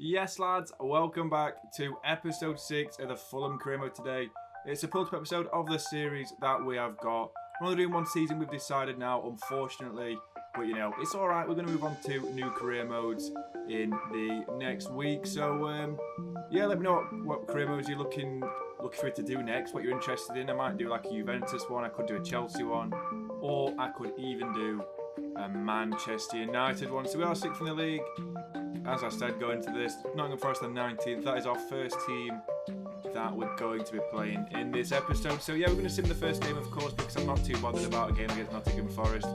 Yes, lads, welcome back to episode 6 of the Fulham career mode today. It's a penultimate episode of the series that we have got. We're only doing one season, we've decided now, unfortunately. But you know, it's alright, we're going to move on to new career modes in the next week. So, yeah, let me know what career modes you're looking for it to do next, what you're interested in. I might do like a Juventus one, I could do a Chelsea one, or I could even do a Manchester United one. So we are 6th in the league. As I said, going to this, Nottingham Forest on 19th. That is our first team that we're going to be playing in this episode. So yeah, we're going to sim the first game, of course, because I'm not too bothered about a game against Nottingham Forest.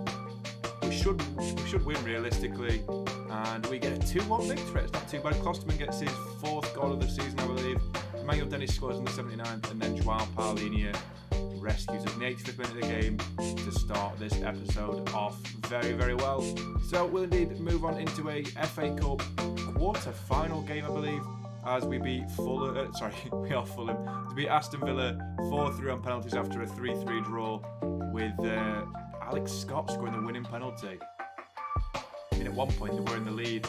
We should win realistically, and we get a 2-1 victory. It's not too bad. Klosterman gets his 4th goal of the season, I believe. Emmanuel Dennis scores in the 79th, and then Joao Paulinho rescues us in the 85th minute of the game to start this episode off very, very well. So we'll indeed move on into a FA Cup quarter-final game, I believe, as we beat Fulham. We are Fulham. To beat Aston Villa 4-3 on penalties after a 3-3 draw with Alex Scott scoring the winning penalty. I mean, at one point they were in the lead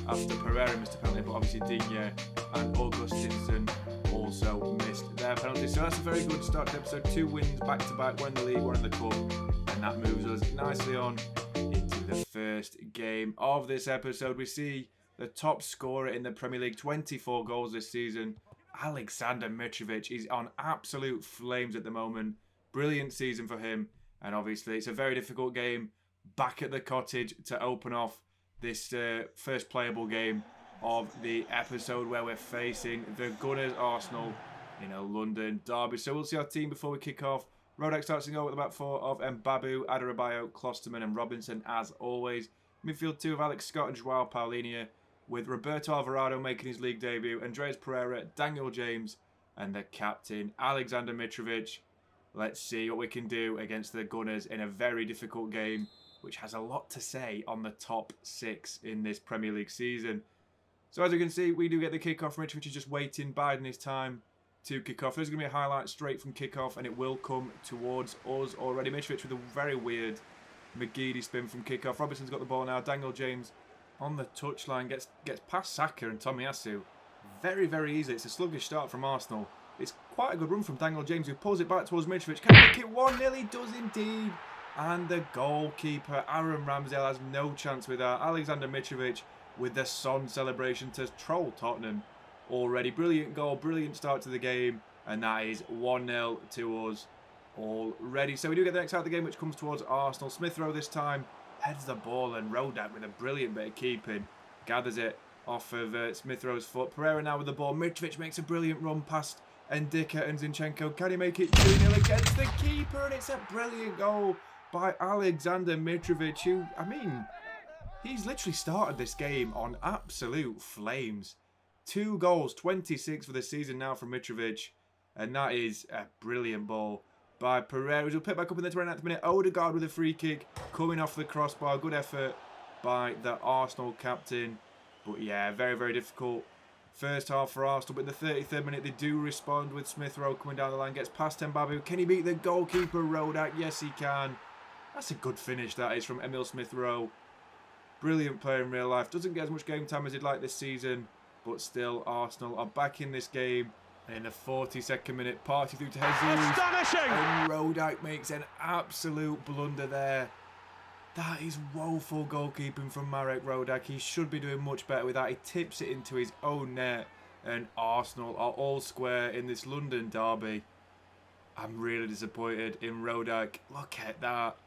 after Pereira missed a penalty, but obviously Digne and Augustinson also missed their penalties. So that's a very good start to episode. 2 wins back to back, one in the league, one in the cup, and that moves us nicely on into the first game of this episode. We see the top scorer in the Premier League, 24 goals this season, Alexander Mitrovic. He's on absolute flames at the moment. Brilliant season for him, and obviously it's a very difficult game back at the Cottage to open off this first playable game of the episode, where we're facing the Gunners Arsenal in a London derby. So we'll see our team before we kick off. Rodak starts to go with the back 4 of Mbabu, Adarabioyo, Klosterman and Robinson as always. Midfield 2 of Alex Scott and Joao Paulinho, with Roberto Alvarado making his league debut, Andreas Pereira, Daniel James and the captain Alexander Mitrovic. Let's see what we can do against the Gunners in a very difficult game, which has a lot to say on the top 6 in this Premier League season. So as you can see, we do get the kickoff. Mitrovic is just waiting, biding his time to kick off. There's going to be a highlight straight from kickoff, and it will come towards us already. Mitrovic with a very weird McGeady spin from kickoff. Robinson's got the ball now. Daniel James on the touchline gets past Saka and Tomiyasu very, very easily. It's a sluggish start from Arsenal. It's quite a good run from Daniel James, who pulls it back towards Mitrovic. Can he make it 1-0? He does indeed. And the goalkeeper, Aaron Ramsdale, has no chance with that. Alexander Mitrovic with the Son celebration to troll Tottenham already. Brilliant goal, brilliant start to the game, and that is 1-0 to us already. So we do get the next out of the game, which comes towards Arsenal. Smith Rowe this time heads the ball, and Rodak with a brilliant bit of keeping gathers it off of Smith Rowe's foot. Pereira now with the ball. Mitrovic makes a brilliant run past Ndicka and Zinchenko. Can he make it 2-0 against the keeper? And it's a brilliant goal by Alexander Mitrovic, who, I mean, he's literally started this game on absolute flames. 2 goals, 26 for the season now from Mitrovic. And that is a brilliant ball by Pereira. He'll pick back up in the 29th minute. Odegaard with a free kick coming off the crossbar. Good effort by the Arsenal captain. But yeah, very, very difficult first half for Arsenal. But in the 33rd minute, they do respond with Smith Rowe coming down the line. Gets past Mbabu. Can he beat the goalkeeper, Rodak? Yes, he can. That's a good finish, that is, from Emil Smith Rowe. Brilliant player in real life. Doesn't get as much game time as he'd like this season, but still Arsenal are back in this game. And in the 42nd minute, Partey through to Jesus. Astonishing! And Rodak makes an absolute blunder there. That is woeful goalkeeping from Marek Rodak. He should be doing much better with that. He tips it into his own net. And Arsenal are all square in this London derby. I'm really disappointed in Rodak. Look at that.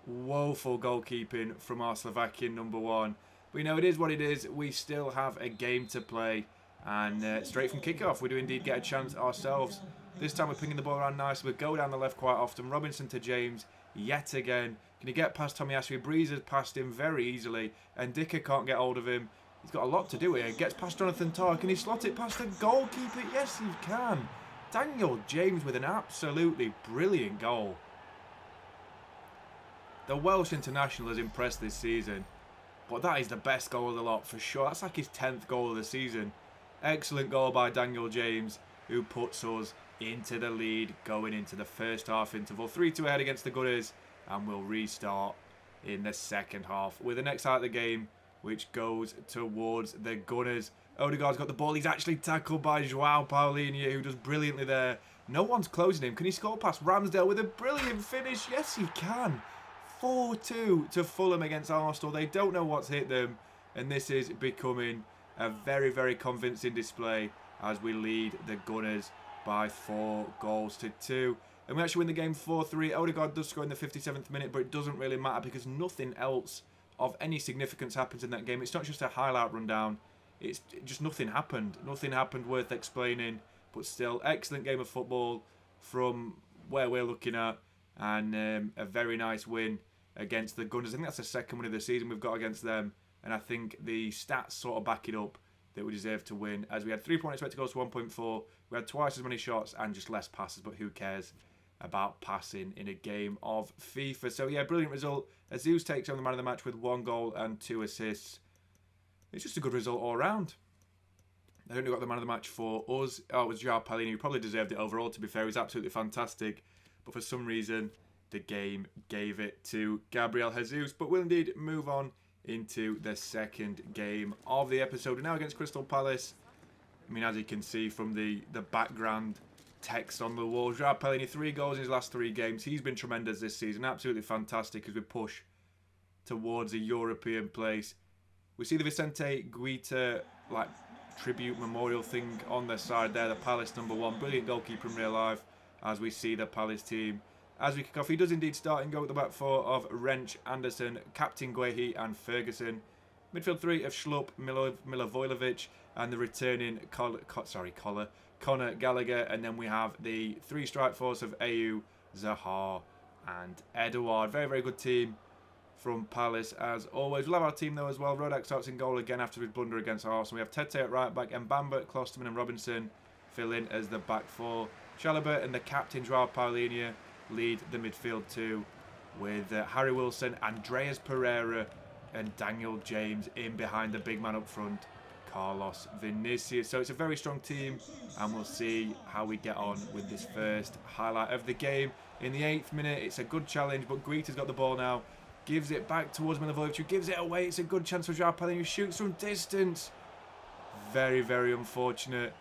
Woeful goalkeeping from our Slovakian number 1. But you know, it is what it is. We still have a game to play. And straight from kickoff, we do indeed get a chance ourselves. This time we're pinging the ball around nicely. We go down the left quite often. Robinson to James yet again. Can he get past Tomiyasu? He breezes past him very easily. And Ndicka can't get hold of him. He's got a lot to do here. Gets past Jonathan Tah. Can he slot it past the goalkeeper? Yes, he can. Daniel James with an absolutely brilliant goal. The Welsh international has impressed this season, but that is the best goal of the lot for sure. That's like his 10th goal of the season. Excellent goal by Daniel James, who puts us into the lead going into the first half interval. 3-2 ahead against the Gunners, and we'll restart in the second half with the next half of the game, which goes towards the Gunners Odegaard's got the ball. He's actually tackled by João Paulinho, who does brilliantly there. No one's closing him. Can he score past Ramsdale with a brilliant finish? Yes, he can. 4-2 to Fulham against Arsenal. They don't know what's hit them. And this is becoming a very, very convincing display as we lead the Gunners by 4-2. And we actually win the game 4-3. Odegaard does score in the 57th minute, but it doesn't really matter because nothing else of any significance happens in that game. It's not just a highlight rundown. It's just nothing happened. Nothing happened worth explaining. But still, excellent game of football from where we're looking at. And a very nice win against the Gunners. I think that's the second win of the season we've got against them. And I think the stats sort of back it up that we deserve to win. As we had 3 expected goals to 1.4. We had twice as many shots and just less passes. But who cares about passing in a game of FIFA? So yeah, brilliant result. Jesus takes on the man of the match with 1 goal and 2 assists. It's just a good result all round. I only got the man of the match for us. Oh, it was João Paulinho, who probably deserved it overall, to be fair. He was absolutely fantastic. But for some reason, the game gave it to Gabriel Jesus. But we'll indeed move on into the second game of the episode. And now against Crystal Palace. I mean, as you can see from the background text on the wall, João Paulinho, 3 goals in his last 3 games. He's been tremendous this season. Absolutely fantastic as we push towards a European place. We see the Vicente Guita tribute memorial thing on the side there. The Palace #1. Brilliant goalkeeper in real life as we see the Palace team. As we kick off, he does indeed start and go with the back 4 of Wrench, Anderson, Captain Guehi and Ferguson. Midfield 3 of Schlupp, Milivojevic and the returning Conor Gallagher. And then we have the 3 strike force of Ayew, Zaha and Edouard. Very, very good team from Palace as always. We'll have our team though as well. Rodak starts in goal again after his blunder against Arsenal. We have Tete at right back, Mbamba, Klosterman and Robinson fill in as the back 4. Chalobah and the captain João Paulinho lead the midfield 2 with Harry Wilson, Andreas Pereira and Daniel James in behind the big man up front, Carlos Vinicius. So it's a very strong team and we'll see how we get on with this first highlight of the game. In the 8th minute, it's a good challenge, but Guita's got the ball now. Gives it back towards Milivojevic, who gives it away. It's a good chance for João Paulinho, who shoots from distance. Very, very unfortunate.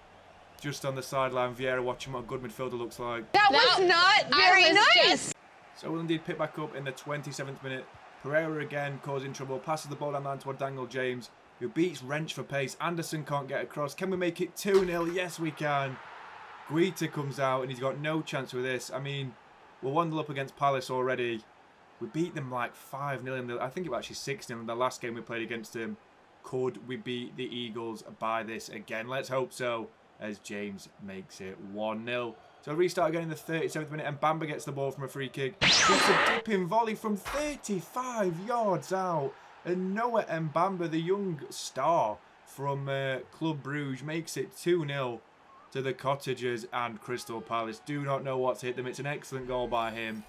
Just on the sideline, Vieira watching what a good midfielder looks like. That was not very nice. So we'll indeed pick back up in the 27th minute. Pereira again causing trouble. Passes the ball down the line toward Daniel James, who beats Wrench for pace. Anderson can't get across. Can we make it 2-0? Yes, we can. Guita comes out and he's got no chance with this. I mean, we're 1-0 up against Palace already. We beat them like 5-0. I think it was actually 6-0 in the last game we played against them. Could we beat the Eagles by this again? Let's hope so, as James makes it 1-0. So restart again in the 37th minute, and Mbamba gets the ball from a free kick. Shoots a dipping volley from 35 yards out. And Noah Mbamba, the young star from Club Brugge, makes it 2-0 to the Cottagers, and Crystal Palace do not know what's hit them. It's an excellent goal by him.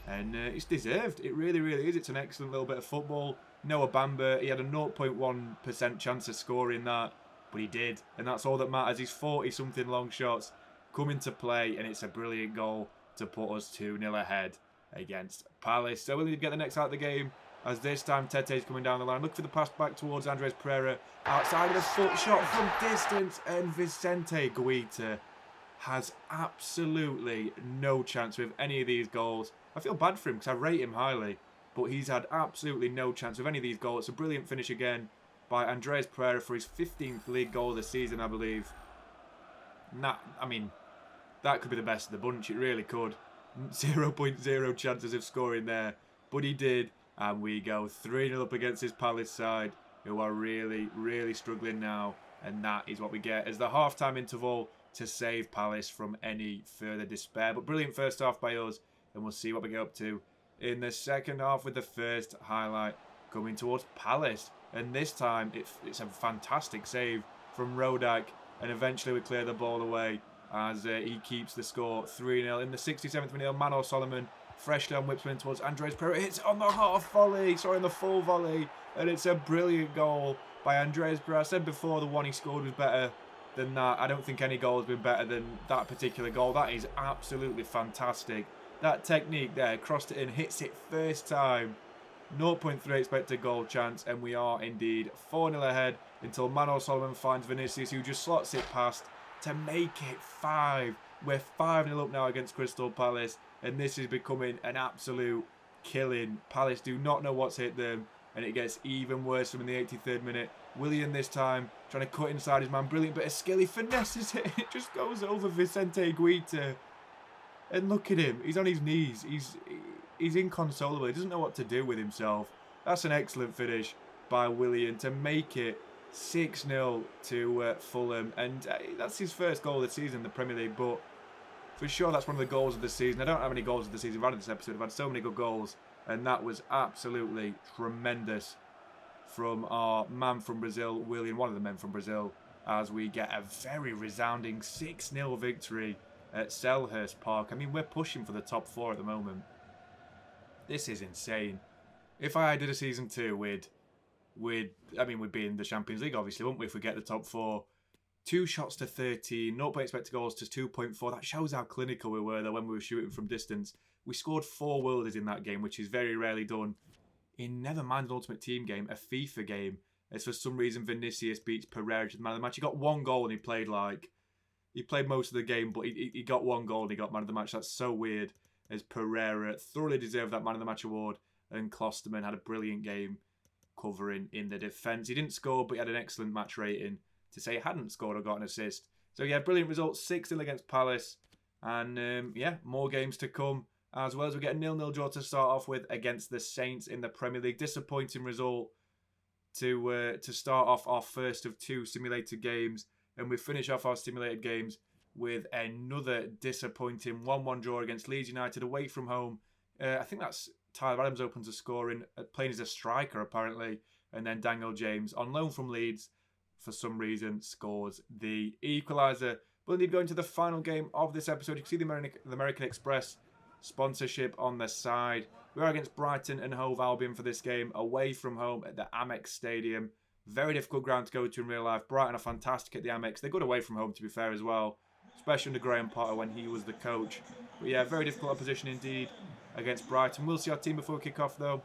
And it's deserved. It really, really is. It's an excellent little bit of football. Noah Mbamba, he had a 0.1% chance of scoring that, but he did. And that's all that matters. His 40-something long shots come into play, and it's a brilliant goal to put us 2-0 ahead against Palace. So we'll need to get the next out of the game, as this time Tete's coming down the line. Look for the pass back towards Andres Pereira. Outside of the foot shot from distance, and Vicente Guita has absolutely no chance with any of these goals. I feel bad for him because I rate him highly, but he's had absolutely no chance with any of these goals. It's a brilliant finish again by Andres Pereira for his 15th league goal of the season, I believe. I mean, that could be the best of the bunch. It really could. 0.0 chances of scoring there, but he did, and we go 3-0 up against this Palace side, who are really, really struggling now, and that is what we get as the half-time interval to save Palace from any further despair. But brilliant first half by us, and we'll see what we get up to in the second half with the first highlight coming towards Palace. And this time, it's a fantastic save from Rodak, and eventually we clear the ball away as he keeps the score 3-0. In the 67th minute, Manor Solomon freshly on whips in towards Andres Pereira. Hits on the half volley, sorry, on the full volley, and it's a brilliant goal by Andres Pereira. I said before the one he scored was better than that. I don't think any goal has been better than that particular goal. That is absolutely fantastic. That technique there, crossed it in, hits it first time. 0.3 expected goal chance, and we are indeed 4-0 ahead until Manuel Solomon finds Vinicius, who just slots it past to make it 5. We're 5-0 up now against Crystal Palace, and this is becoming an absolute killing. Palace do not know what's hit them, and it gets even worse from in the 83rd minute. Willian this time trying to cut inside his man. Brilliant bit of skill. He finesses it. It just goes over Vicente Guita. And look at him. He's on his knees. He's inconsolable. He doesn't know what to do with himself. That's an excellent finish by Willian to make it 6-0 to Fulham. And that's his first goal of the season in the Premier League. But for sure, that's one of the goals of the season. I don't have any goals of the season. I've had this episode. I've had so many good goals. And that was absolutely tremendous from our man from Brazil, Willian, one of the men from Brazil, as we get a very resounding 6-0 victory at Selhurst Park. I mean, we're pushing for the top 4 at the moment. This is insane. If I did a season 2, we'd be in the Champions League, obviously, wouldn't we, if we get the top 4. 2 shots to 13, 0 expected goals to 2.4. That shows how clinical we were, though, when we were shooting from distance. We scored 4 worldies in that game, which is very rarely done. In never mind an Ultimate Team game, a FIFA game, as for some reason Vinicius beats Pereira to the man of the match. He got 1 goal and he played most of the game, but he got 1 goal and he got man of the match. That's so weird, as Pereira thoroughly deserved that man of the match award, and Klosterman had a brilliant game covering in the defence. He didn't score, but he had an excellent match rating to say he hadn't scored or got an assist. So yeah, brilliant result, 6-0 against Palace, and more games to come. As well as we get a 0-0 draw to start off with against the Saints in the Premier League. Disappointing result to start off our first of 2 simulated games. And we finish off our simulated games with another disappointing 1-1 draw against Leeds United away from home. I think that's Tyler Adams open to scoring, playing as a striker apparently. And then Daniel James, on loan from Leeds, for some reason, scores the equaliser. But indeed, going to the final game of this episode, you can see the American Express sponsorship on the side. We are against Brighton and Hove Albion for this game, away from home at the Amex Stadium. Very difficult ground to go to in real life. Brighton are fantastic at the Amex. They're good away from home, to be fair, as well, especially under Graham Potter when he was the coach. But yeah, very difficult opposition indeed against Brighton. We'll see our team before we kick off, though.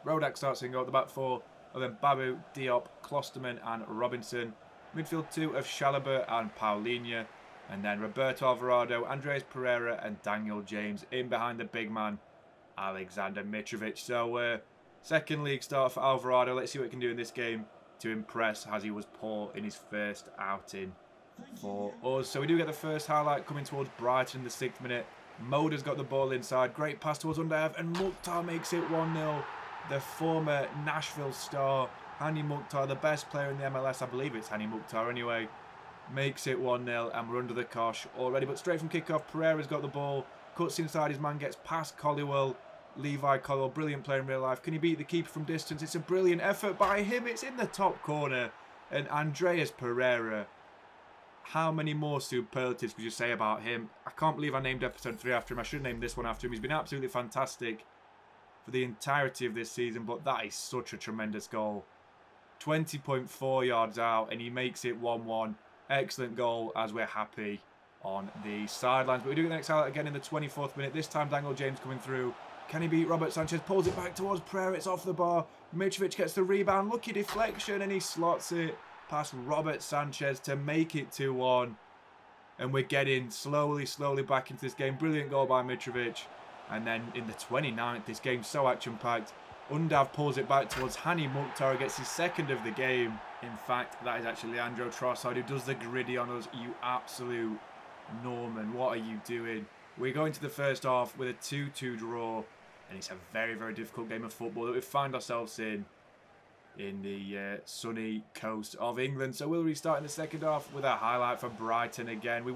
Rodak starts in goal at the back 4, and then Babu, Diop, Klosterman and Robinson. Midfield 2 of Chalobah and Paulinho. And then Roberto Alvarado, Andres Pereira and Daniel James in behind the big man, Alexander Mitrovic. So, second league start for Alvarado. Let's see what he can do in this game to impress, as he was poor in his first outing for us. So we do get the first highlight coming towards Brighton in the 6th minute. Moda's got the ball inside. Great pass towards Underev, and Mukhtar makes it 1-0. The former Nashville star, Hani Mukhtar, the best player in the MLS. I believe it's Hani Mukhtar anyway. Makes it 1-0 and we're under the cosh already. But straight from kickoff, Pereira's got the ball. Cuts inside his man, gets past Collywell. Levi Collywell, brilliant player in real life. Can he beat the keeper from distance? It's a brilliant effort by him. It's in the top corner. And Andreas Pereira, how many more superlatives could you say about him? I can't believe I named episode 3 after him. I should have named this one after him. He's been absolutely fantastic for the entirety of this season. But that is such a tremendous goal. 20.4 yards out and he makes it 1-1. Excellent goal, as we're happy on the sidelines. But we do get the next highlight again in the 24th minute. This time Daniel James coming through. Can he beat Robert Sanchez? Pulls it back towards Pereira. It's off the bar. Mitrovic gets the rebound. Lucky deflection and he slots it past Robert Sanchez to make it 2-1. And we're getting slowly back into this game. Brilliant goal by Mitrovic. And then in the 29th, this game's so action-packed. Undav pulls it back towards Hani Mukhtar, gets his 2nd of the game. In fact, that is actually Leandro Trossard who does the griddy on us. You absolute Norman, what are you doing? We're going to the first half with a 2-2 draw, and it's a very difficult game of football that we find ourselves in the sunny coast of England. So we'll restart in the second half with a highlight for Brighton again. We're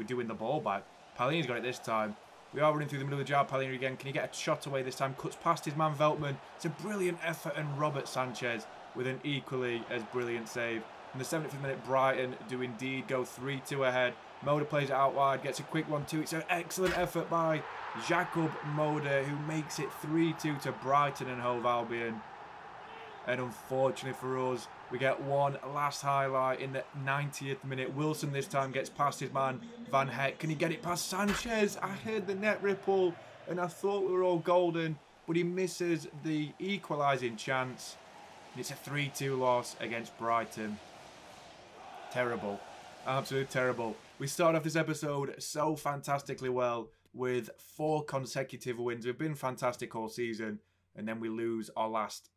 doing the ball back. Palhinha's got it this time. We are running through the middle of the jar. Palhinha again. Can he get a shot away this time? Cuts past his man Veltman. It's a brilliant effort, and Robert Sanchez with an equally as brilliant save. In the 75th minute, Brighton do indeed go 3-2 ahead. Moda plays it out wide, gets a quick 1-2. It's an excellent effort by Jakub Moda, who makes it 3-2 to Brighton and Hove Albion. And unfortunately for us, we get one last highlight in the 90th minute. Wilson this time gets past his man Van Heck. Can he get it past Sanchez? I heard the net ripple and I thought we were all golden, but he misses the equalising chance. It's a 3-2 loss against Brighton. Terrible. Absolutely terrible. We start off this episode so fantastically well with 4 consecutive wins. We've been fantastic all season, and then we lose our last...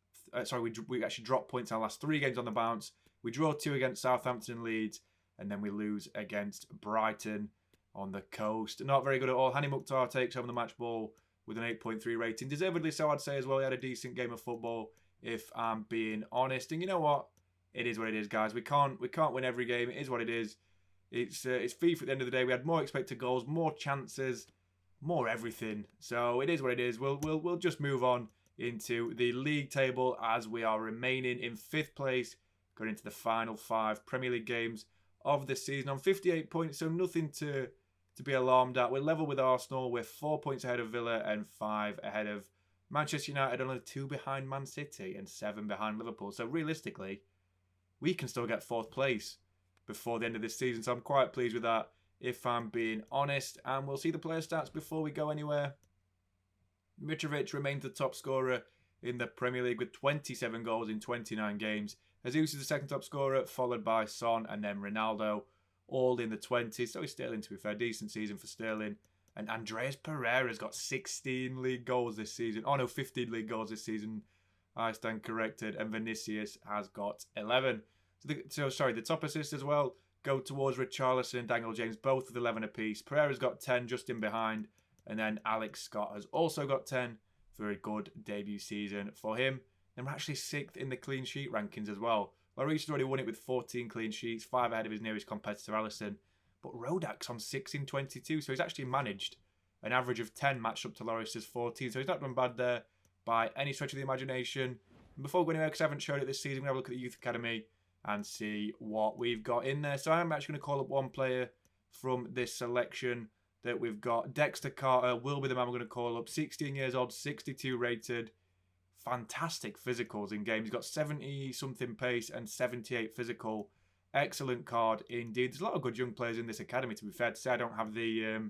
we actually drop points in our last 3 games on the bounce. We draw 2 against Southampton and Leeds, and then we lose against Brighton on the coast. Not very good at all. Hani Mukhtar takes home the match ball with an 8.3 rating. Deservedly so, I'd say, as well. He had a decent game of football, if I'm being honest. And you know what? It is what it is, guys. We can't win every game. It is what it is. It's FIFA at the end of the day. We had more expected goals, more chances, more everything. So it is what it is. We'll just move on into the league table as we are remaining in 5th place, going into the final 5 Premier League games of the season on 58 points. So nothing to be alarmed at. We're level with Arsenal. We're 4 points ahead of Villa and 5 ahead of Manchester United, only 2 behind Man City and 7 behind Liverpool. So realistically, we can still get 4th place before the end of this season. So I'm quite pleased with that, if I'm being honest. And we'll see the player stats before we go anywhere. Mitrovic remains the top scorer in the Premier League with 27 goals in 29 games. Jesus is the second top scorer, followed by Son and then Ronaldo, all in the 20s. So he's Sterling, to be fair. Decent season for Sterling. And Andreas Pereira's got 16 league goals this season. Oh no, 15 league goals this season. I stand corrected. And Vinicius has got 11. The top assists as well go towards Richarlison and Daniel James, both with 11 apiece. Pereira's got 10 just in behind. And then Alex Scott has also got 10 for a good debut season for him. And we're actually 6th in the clean sheet rankings as well. Lloris has already won it with 14 clean sheets, 5 ahead of his nearest competitor, Alisson. But Rodak's on 6 in 22, so he's actually managed an average of 10 matched up to Lloris's 14. So he's not done bad there by any stretch of the imagination. And before we go anywhere, because I haven't showed it this season, we're going to have a look at the Youth Academy and see what we've got in there. So I'm actually going to call up one player from this selection that we've got. Dexter Carter will be the man we're going to call up. 16 years old, 62 rated. Fantastic physicals in games. He's got 70-something pace and 78 physical. Excellent card indeed. There's a lot of good young players in this academy, to be fair to say. I don't have the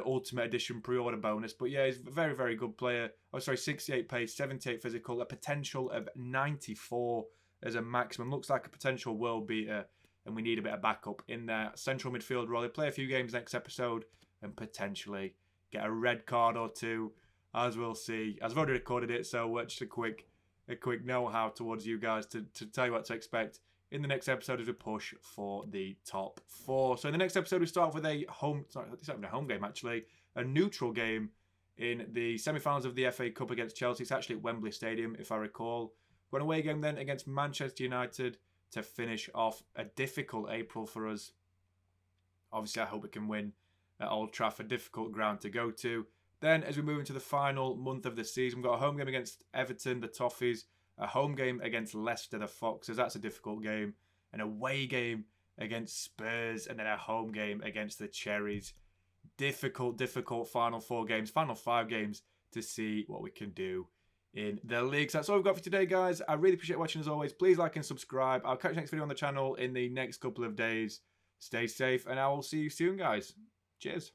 Ultimate Edition pre-order bonus, but yeah, he's a very, very good player. 68 pace, 78 physical, a potential of 94 as a maximum. Looks like a potential world beater, and we need a bit of backup in their central midfield role. He'll play a few games next episode and potentially get a red card or 2, as we'll see. As I've already recorded it, so just a quick know-how towards you guys to tell you what to expect in the next episode as we push for the top 4. So in the next episode, we start off with it's not even a home game actually, a neutral game in the semi-finals of the FA Cup against Chelsea. It's actually at Wembley Stadium, if I recall. We've got an away game then against Manchester United to finish off a difficult April for us. Obviously, I hope we can win at Old Trafford, difficult ground to go to. Then, as we move into the final month of the season, we've got a home game against Everton, the Toffees, a home game against Leicester, the Foxes. That's a difficult game. An away game against Spurs, and then a home game against the Cherries. Difficult final 4 games, final 5 games to see what we can do in the league. So that's all we've got for today, guys. I really appreciate watching as always. Please like and subscribe. I'll catch you next video on the channel in the next couple of days. Stay safe, and I will see you soon, guys. Cheers.